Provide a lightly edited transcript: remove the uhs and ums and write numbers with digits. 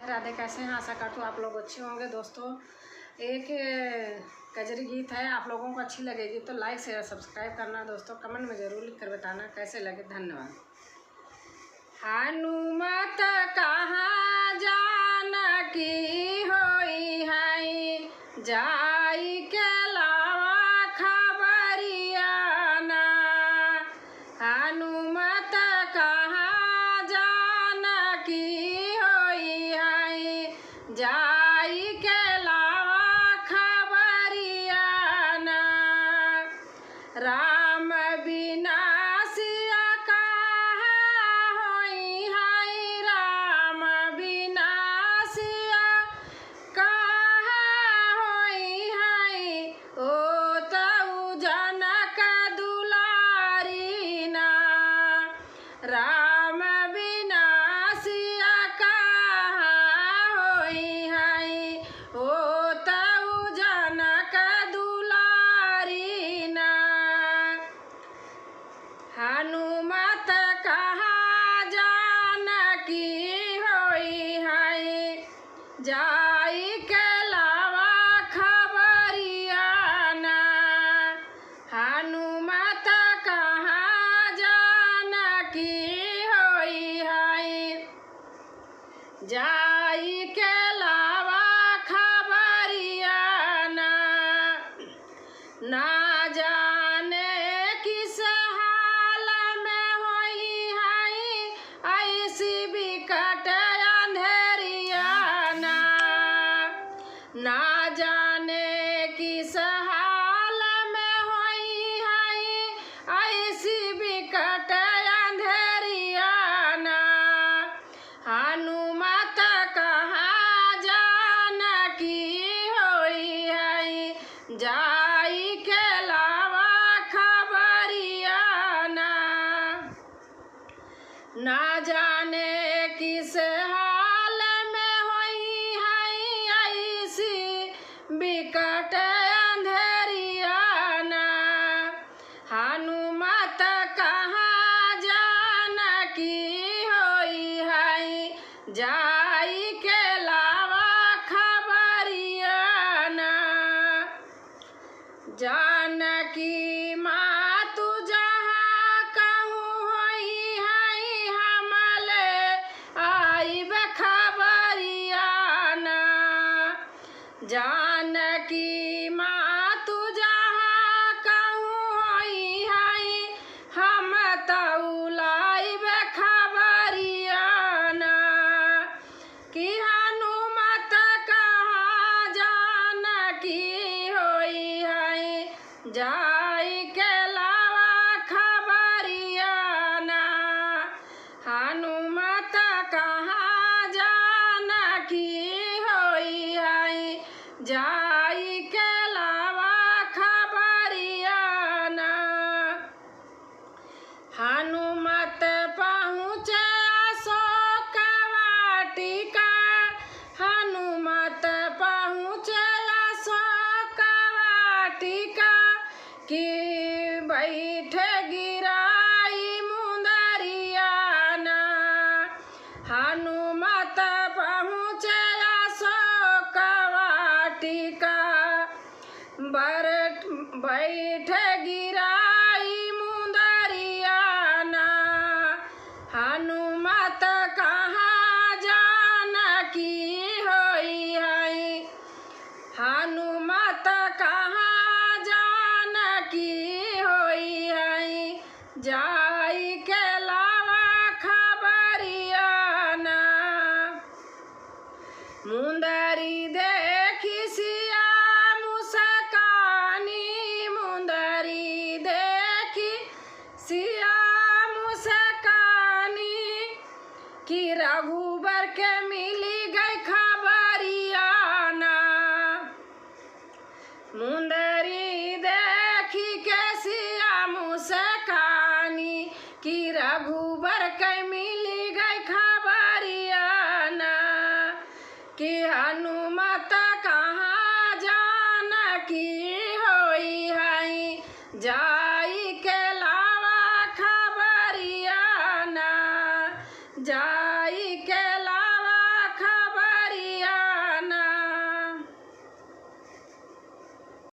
राधे, कैसे हैं? आशा करती हूँ आप लोग अच्छे होंगे। दोस्तों, एक कजरी गीत है, आप लोगों को अच्छी लगेगी तो लाइक शेयर सब्सक्राइब करना। दोस्तों, कमेंट में ज़रूर लिख कर बताना कैसे लगे। धन्यवाद। हनुमत कहाँ जानकी होई है, जाई के लावा खबरियाना। हनुमत कहाँ जानकी होई है, जाई के लावा खबरियाना। राम बिना सिया कहाँ होई है, राम बिना सिया कहाँ होई है। ओ तऊ जनक दुलारी ना, राम बिना सिया कहाँ होई है। ओ तऊ जनक दुलारी ना। हनुमत कहाँ जानकी होई है, जाई के लावा खबरियाना। हनुमत कहाँ जानकी होई है, जाई के लावा खबरियाना। ना जाने किस हाल में होई है, ऐसी बिकट अंधेरियाना। ना जाने किस हाल में होई है, ऐसी बिकट अंधेरियाना। हनुमत कहाँ जानकी होई है, जाई के लावा खबरियाना। ना जाने किस हाल में होई है, ऐसी बिकट अंधेरियाना। हनुमत कहाँ जानकी होई है, जाई के लावा खबरियाना। जानकी मातु जहाँ कहूँ होई है, हमले आइब खबरियाना। जानकी मातु जहाँ कहूँ होई है, हम तऊ लाइब खबरियाना। कि हनुमत कहाँ जानकी होई है, जाई के लावा खबरियाना। हनुमत कहाँ जानकी होई है, जाई के लावा खबरियाना। हनुमत पहुँचे अशोक वाटिका, हनुमत पहुँचे अशोक वाटिका। कि बैठे गिराई मुंदरियाना। हनुमत पहुँचे अशोक वाटिका, बैठे गिराई मुंदरियाना। हनुमत कहाँ जानकी होई है, हनुमत कहाँ जानकी होई है, जाई के लावा खबरियाना। मुंदरी देखी सिया मुस्कानी, मुंदरी देखी सिया मुस्कानी। कि रघुबर के मिली गई खबरियाना। मुंदरी देखी के सिया मुस्कानी, कि रघुबर के मिली गई खबरियाना। कि हनु